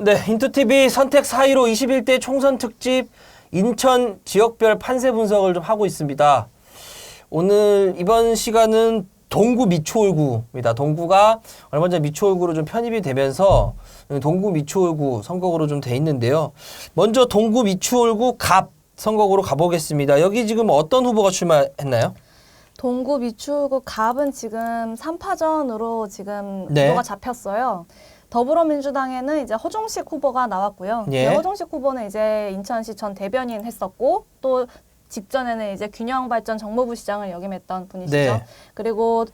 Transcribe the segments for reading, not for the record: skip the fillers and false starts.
네, 인투TV 선택 4.15 21대 총선 특집 인천 지역별 판세 분석을 좀 하고 있습니다. 오늘 이번 시간은 동구 미추홀구입니다. 동구가 얼마 전 미추홀구로 좀 편입이 되면서 동구 미추홀구 선거구로 좀 돼 있는데요. 먼저 동구 미추홀구 갑 선거구로 가보겠습니다. 여기 지금 어떤 후보가 출마했나요? 동구 미추홀구 갑은 지금 3파전으로 지금 네. 후보가 잡혔어요. 더불어민주당에는 이제 허종식 후보가 나왔고요. 예. 허종식 후보는 이제 인천시 전 대변인 했었고 또 직전에는 이제 균형발전 정무부 시장을 역임했던 분이시죠. 네. 그리고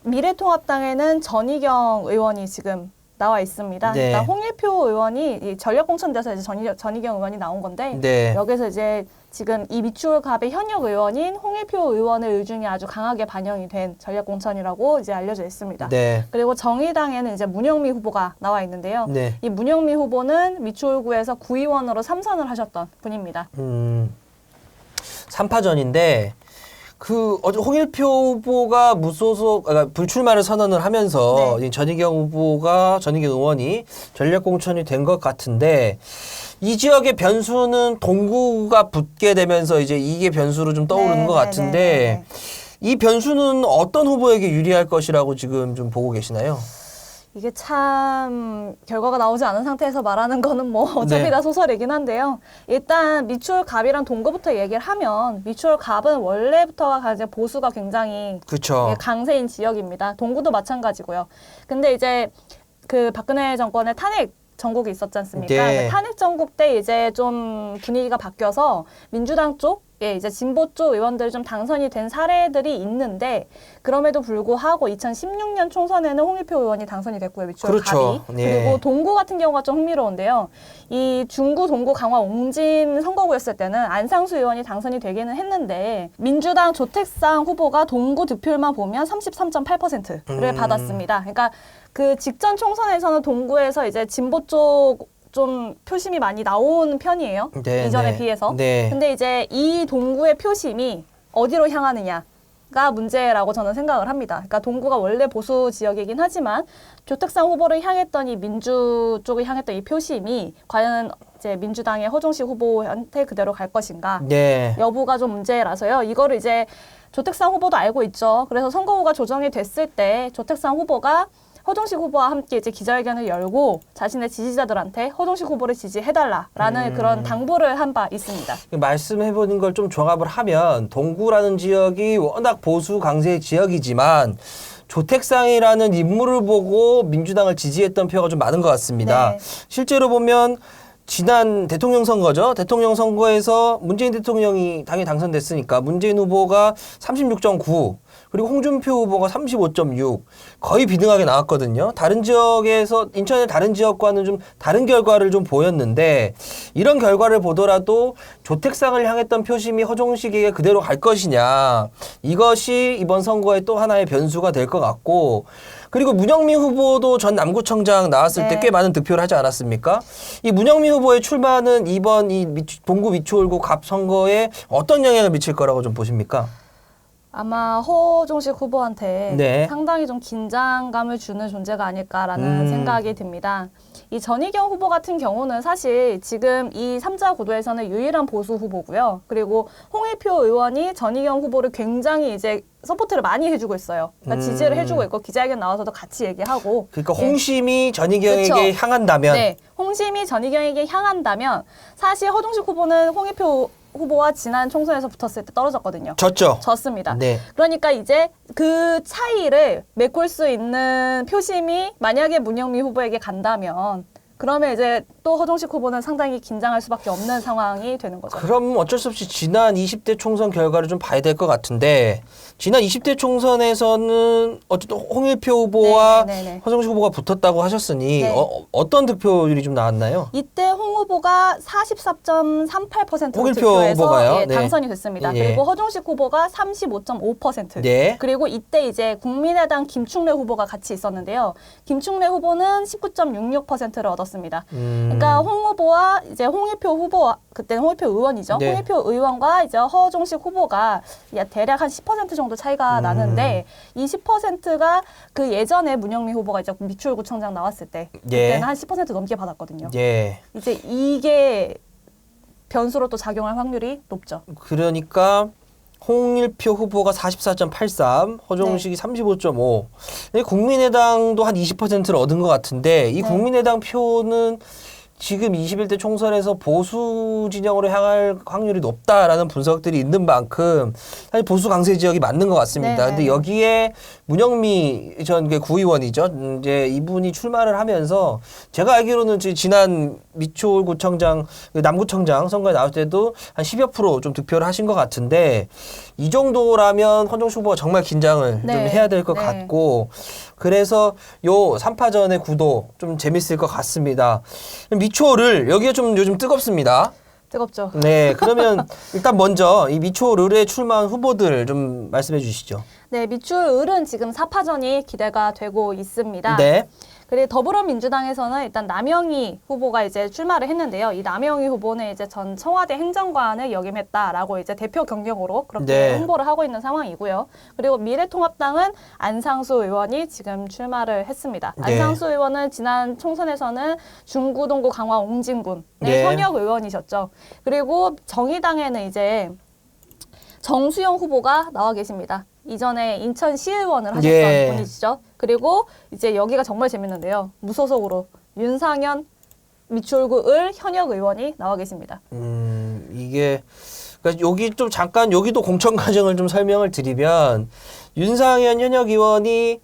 미래통합당에는 전희경 의원이 지금 나와 있습니다. 네. 그러니까 홍일표 의원이 이 전력공천돼서 이제 전희경 의원이 나온 건데 네. 여기서 이제 지금 이 미추홀갑의 현역 의원인 홍일표 의원의 의중이 아주 강하게 반영이 된 전략공천이라고 이제 알려져 있습니다. 네. 그리고 정의당에는 이제 문영미 후보가 나와 있는데요. 네. 이 문영미 후보는 미추홀구에서 구의원으로 3선을 하셨던 분입니다. 3파전인데 어제 홍일표 후보가 그러니까 불출마를 선언을 하면서 네. 전희경 의원이 전략공천이 된 것 같은데 이 지역의 변수는 동구가 붙게 되면서 이제 이게 변수로 좀 떠오르는 네, 것 네, 같은데 네, 네. 이 변수는 어떤 후보에게 유리할 것이라고 지금 좀 보고 계시나요? 이게 참 결과가 나오지 않은 상태에서 말하는 거는 뭐 어차피 네. 다 소설이긴 한데요. 일단 미추홀갑이랑 동구부터 얘기를 하면 미추홀갑은 원래부터가 이제 보수가 굉장히 그렇죠. 강세인 지역입니다. 동구도 마찬가지고요. 근데 이제 그 박근혜 정권의 탄핵 전국이 있었지 않습니까? 네. 그 탄핵 전국 때 이제 좀 분위기가 바뀌어서 민주당 쪽에 이제 진보 쪽 의원들이 좀 당선이 된 사례들이 있는데 그럼에도 불구하고 2016년 총선에는 홍일표 의원이 당선이 됐고요. 미추홀갑이. 그렇죠. 네. 그리고 동구 같은 경우가 좀 흥미로운데요. 이 중구, 동구, 강화, 옹진 선거구였을 때는 안상수 의원이 당선이 되기는 했는데 민주당 조택상 후보가 동구 득표율만 보면 33.8%를 받았습니다. 그러니까 그 직전 총선에서는 동구에서 이제 진보 쪽 좀 표심이 많이 나온 편이에요. 네, 이전에 네. 비해서. 네. 근데 이제 이 동구의 표심이 어디로 향하느냐가 문제라고 저는 생각을 합니다. 그러니까 동구가 원래 보수 지역이긴 하지만 조택상 후보를 향했던 이 민주 쪽을 향했던 이 표심이 과연 이제 민주당의 허종식 후보한테 그대로 갈 것인가 네. 여부가 좀 문제라서요. 이거를 이제 조택상 후보도 알고 있죠. 그래서 선거구가 조정이 됐을 때 조택상 후보가 허종식 후보와 함께 이제 기자회견을 열고 자신의 지지자들한테 허종식 후보를 지지해달라라는 그런 당부를 한 바 있습니다. 말씀해보는 걸 좀 종합을 하면 동구라는 지역이 워낙 보수 강세 지역이지만 조택상이라는 인물을 보고 민주당을 지지했던 표가 좀 많은 것 같습니다. 네. 실제로 보면 지난 대통령 선거죠. 대통령 선거에서 문재인 대통령이 당에 당선됐으니까 문재인 후보가 36.9 그리고 홍준표 후보가 35.6 거의 비등하게 나왔거든요. 다른 지역에서 인천의 다른 지역과는 좀 다른 결과를 좀 보였는데 이런 결과를 보더라도 조택상을 향했던 표심이 허종식에게 그대로 갈 것이냐 이것이 이번 선거의 또 하나의 변수가 될 것 같고 그리고 문영미 후보도 전 남구청장 나왔을 때 꽤 많은 득표를 하지 않았습니까? 이 문영미 후보의 출마는 이번 이 동구 미추홀구 갑 선거에 어떤 영향을 미칠 거라고 좀 보십니까? 아마 허종식 후보한테 네. 상당히 좀 긴장감을 주는 존재가 아닐까라는 생각이 듭니다. 이 전희경 후보 같은 경우는 사실 지금 이 3자 구도에서는 유일한 보수 후보고요. 그리고 홍일표 의원이 전희경 후보를 굉장히 이제 서포트를 많이 해주고 있어요. 그러니까 지지를 해주고 있고 기자회견 나와서도 같이 얘기하고. 그러니까 홍심이 전희경에게 그렇죠. 향한다면 네, 홍심이 전희경에게 향한다면 사실 허종식 후보는 홍일표 후보와 지난 총선에서 붙었을 때 떨어졌거든요. 졌습니다. 네. 그러니까 이제 그 차이를 메꿀 수 있는 표심이 만약에 문영미 후보에게 간다면 그러면 이제 또 허종식 후보는 상당히 긴장할 수밖에 없는 상황이 되는 거죠. 그럼 어쩔 수 없이 지난 20대 총선 결과를 좀 봐야 될 것 같은데 지난 20대 총선에서는 어쨌든 홍일표 후보와 네네네네. 허정식 후보가 붙었다고 하셨으니 네. 어떤 득표율이 좀 나왔나요? 이때 홍 후보가 44.38% 홍일표 득표에서 후보가요? 네. 당선이 됐습니다. 예. 그리고 허종식 후보가 35.5%. 네. 그리고 이때 이제 국민의당 김충래 후보가 같이 있었는데요. 김충래 후보는 19.66%를 얻었습니다. 그러니까 그러니까 홍 후보와 이제 홍익표 후보, 그때는 홍익표 의원이죠. 네. 홍익표 의원과 이제 허정식 후보가 대략 한 10% 정도 차이가 나는데 이 10%가 그 예전에 문영미 후보가 이제 미추홀구청장 나왔을 때 예. 그때는 한 10% 넘게 받았거든요. 예. 이제 이게 변수로 또 작용할 확률이 높죠. 그러니까 홍일표 후보가 44.83, 허정식이 35.5. 국민의당도 한 20%를 얻은 것 같은데 이 네. 국민의당 표는 지금 21대 총선에서 보수 진영으로 향할 확률이 높다라는 분석들이 있는 만큼 사실 보수 강세 지역이 맞는 것 같습니다. 네, 근데 네. 여기에 문영미 전 구의원이죠. 이제 이분이 출마를 하면서 제가 알기로는 지난 미추홀구청장, 남구청장 선거에 나올 때도 한 10여 프로 좀 득표를 하신 것 같은데 이 정도라면 헌정식 후보가 정말 긴장을 네. 좀 해야 될 것 네. 같고 그래서 요 3파전의 구도 좀 재밌을 것 같습니다. 미추홀을 여기가 좀 요즘 뜨겁습니다. 뜨겁죠. 네, 그러면 일단 먼저 이 미추홀을에 출마한 후보들 좀 말씀해 주시죠. 네, 미추홀은 지금 4파전이 기대가 되고 있습니다. 네. 그리고 더불어민주당에서는 일단 남영희 후보가 이제 출마를 했는데요. 이 남영희 후보는 이제 전 청와대 행정관을 역임했다라고 이제 대표 경력으로 그렇게 네. 홍보를 하고 있는 상황이고요. 그리고 미래통합당은 안상수 의원이 지금 출마를 했습니다. 네. 안상수 의원은 지난 총선에서는 중구동구 강화 옹진군의 네. 현역 의원이셨죠. 그리고 정의당에는 이제 정수영 후보가 나와 계십니다. 이전에 인천시의원을 하셨던 예. 분이시죠. 그리고 이제 여기가 정말 재밌는데요. 무소속으로 윤상현 미추홀구을 현역 의원이 나와 계십니다. 이게 그러니까 여기 좀 잠깐 여기도 공천 과정을 좀 설명을 드리면 윤상현 현역 의원이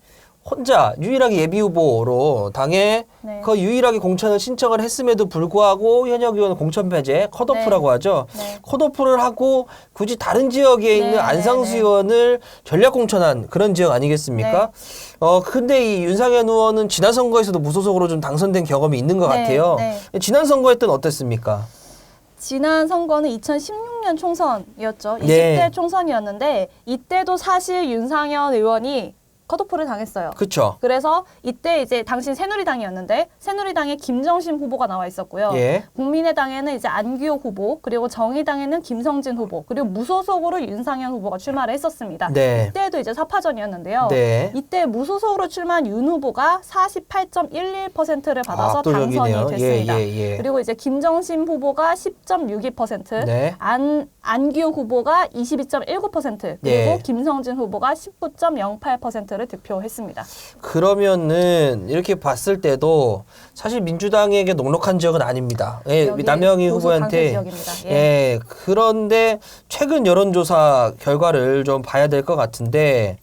혼자 유일하게 예비 후보로 당에 네. 그 유일하게 공천을 신청을 했음에도 불구하고 현역 의원 공천 배제 컷오프라고 하죠. 네. 컷오프를 하고 굳이 다른 지역에 있는 네, 안상수 네. 의원을 전략 공천한 그런 지역 아니겠습니까? 근데 이 윤상현 의원은 지난 선거에서도 무소속으로 좀 당선된 경험이 있는 것 네, 같아요. 네. 지난 선거에 때는 어땠습니까? 지난 선거는 2016년 총선이었죠. 20대 네. 총선이었는데 이때도 사실 윤상현 의원이 컷오프를 당했어요. 그렇죠. 그래서 이때 이제 당신 새누리당이었는데 새누리당에 김정심 후보가 나와 있었고요. 예. 국민의당에는 이제 안규호 후보, 그리고 정의당에는 김성진 후보, 그리고 무소속으로 윤상현 후보가 출마를 했었습니다. 네. 이때도 이제 4파전이었는데요. 네. 이때 무소속으로 출마한 윤 후보가 48.11%를 받아서 압도적이네요. 당선이 됐습니다. 예. 그리고 이제 김정심 후보가 10.62%, 네. 안규호 후보가 22.19%, 그리고 예. 김성진 후보가 19.08%를 득표했습니다. 그러면은 이렇게 봤을 때도 사실 민주당에게 녹록한 지역은 아닙니다. 예, 여기 남영희 보수 강세 후보한테. 지역입니다. 예. 예, 그런데 최근 여론조사 결과를 좀 봐야 될 것 같은데,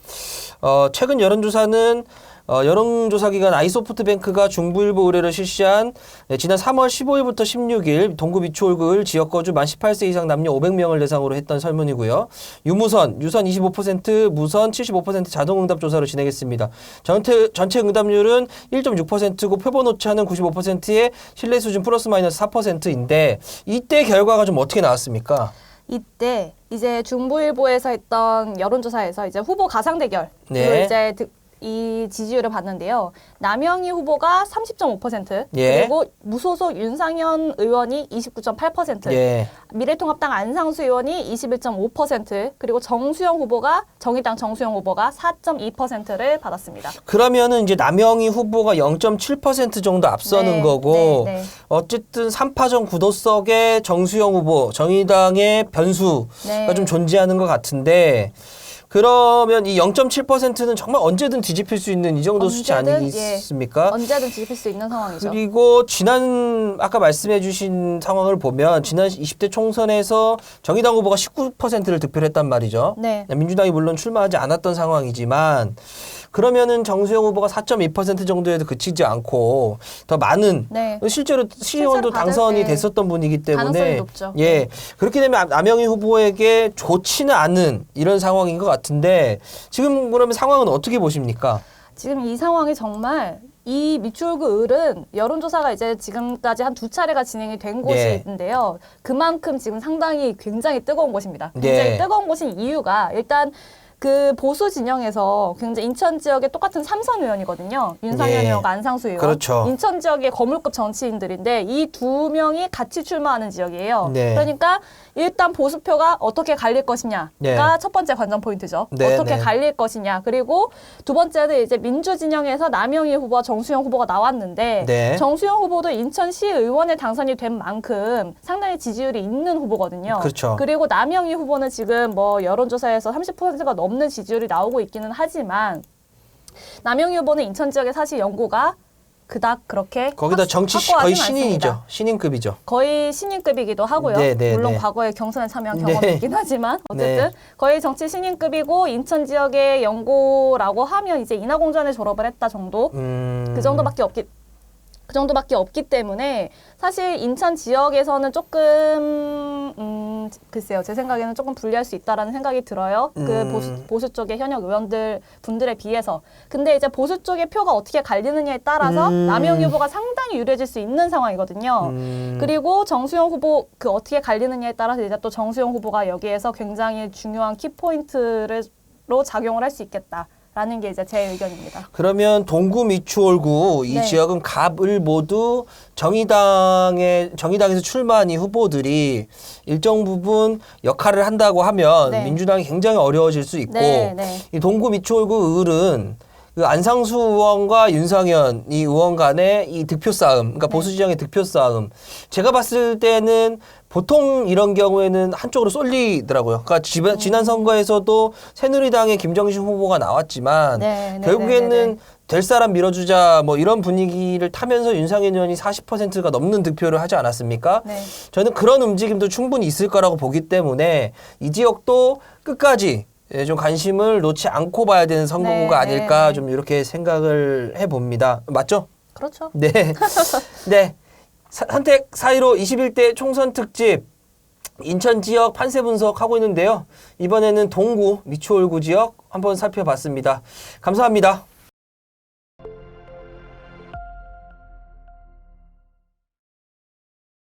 최근 여론조사는 여론조사 기관 아이소프트뱅크가 중부일보 의뢰를 실시한 지난 3월 15일부터 16일 동구 미추홀구을 지역 거주 만 18세 이상 남녀 500명을 대상으로 했던 설문이고요. 유선 25%, 무선 75% 자동응답 조사로 진행했습니다. 전체 응답률은 1.6%고 표본 오차는 95%의 신뢰 수준 플러스 마이너스 4%인데 이때 결과가 좀 어떻게 나왔습니까? 이때 이제 중부일보에서 했던 여론조사에서 이제 후보 가상 대결 네. 그리고 이제 이 지지율을 봤는데요. 남영희 후보가 30.5%, 예. 그리고 무소속 윤상현 의원이 29.8%, 예. 미래통합당 안상수 의원이 21.5%, 그리고 정의당 정수영 후보가 4.2%를 받았습니다. 그러면은 이제 남영희 후보가 0.7% 정도 앞서는 네, 거고 네, 네. 어쨌든 3파전 구도 속에 정수영 후보, 정의당의 변수가 네. 좀 존재하는 것 같은데 그러면 이 0.7%는 정말 언제든 뒤집힐 수 있는 이 정도 수치 언제든, 아니겠습니까? 언제든 뒤집힐 수 있는 상황이죠. 그리고 아까 말씀해 주신 상황을 보면 지난 20대 총선에서 정의당 후보가 19%를 득표를 했단 말이죠. 네. 민주당이 물론 출마하지 않았던 상황이지만 그러면은 정수영 후보가 4.2% 정도에도 그치지 않고 더 많은 네. 실제로 시의원도 받을 당선이 때 됐었던 분이기 가능성이 때문에 높죠. 예 그렇게 되면 남영희 후보에게 좋지는 않은 이런 상황인 것 같은데 지금 그러면 상황은 어떻게 보십니까? 지금 이 상황이 정말 이 미추홀구 을은 여론조사가 이제 지금까지 한 2차례가 진행이 된 곳이 예. 있는데요. 그만큼 지금 상당히 굉장히 뜨거운 곳입니다. 굉장히 예. 뜨거운 곳인 이유가 일단 그 보수 진영에서 굉장히 인천 지역에 똑같은 삼선 의원이거든요. 윤상현 예. 의원과 안상수 의원. 그렇죠. 인천 지역의 거물급 정치인들인데 이 두 명이 같이 출마하는 지역이에요. 네. 그러니까 일단 보수표가 어떻게 갈릴 것이냐가 네. 첫 번째 관전 포인트죠. 네, 어떻게 네. 갈릴 것이냐. 그리고 두 번째는 이제 민주 진영에서 남영희 후보와 정수영 후보가 나왔는데 네. 정수영 후보도 인천시 의원에 당선이 된 만큼 상당히 지지율이 있는 후보거든요. 그렇죠. 그리고 남영희 후보는 지금 뭐 여론조사에서 30%가 넘는 지지율이 나오고 있기는 하지만 남영희 후보는 인천 지역에 사실 연고가 그닥 그렇게 거기다 정치 확고하진 거의 않습니다. 신인이죠. 신인급이죠. 거의 신인급이기도 하고요. 네, 네, 물론 네. 과거에 경선에 참여한 네. 경험이 있긴 하지만 어쨌든 네. 거의 정치 신인급이고 인천 지역의 연고라고 하면 이제 인하공전에 졸업을 했다 정도 그 정도밖에 없기 때문에 사실 인천 지역에서는 조금 글쎄요, 제 생각에는 조금 불리할 수 있다라는 생각이 들어요. 그 보수 쪽의 현역 의원들 분들에 비해서. 근데 이제 보수 쪽의 표가 어떻게 갈리느냐에 따라서 남영희 후보가 상당히 유리해질 수 있는 상황이거든요. 그리고 정수영 후보 그 어떻게 갈리느냐에 따라서 이제 또 정수영 후보가 여기에서 굉장히 중요한 키포인트로 작용을 할 수 있겠다. 라는 게 이제 제 의견입니다. 그러면 동구 미추홀구 이 네. 지역은 갑을 모두 정의당에서 출마한 이 후보들이 일정 부분 역할을 한다고 하면 네. 민주당이 굉장히 어려워질 수 있고 네, 네. 이 동구 미추홀구 을은 그 안상수 의원과 윤상현 이 의원 간의 이 득표 싸움, 그러니까 네. 보수 지형의 득표 싸움. 제가 봤을 때는 보통 이런 경우에는 한쪽으로 쏠리더라고요. 그러니까 지난 선거에서도 새누리당의 김정신 후보가 나왔지만 네, 네, 결국에는 네, 네, 네. 될 사람 밀어주자 뭐 이런 분위기를 타면서 윤상현 의원이 40%가 넘는 득표를 하지 않았습니까? 네. 저는 그런 움직임도 충분히 있을 거라고 보기 때문에 이 지역도 끝까지 좀 관심을 놓지 않고 봐야 되는 선거구가 네, 아닐까 네. 좀 이렇게 생각을 해봅니다. 맞죠? 그렇죠. 네. 네. 선택 4.15 21대 총선 특집 인천 지역 판세 분석하고 있는데요. 이번에는 동구 미추홀구 지역 한번 살펴봤습니다. 감사합니다.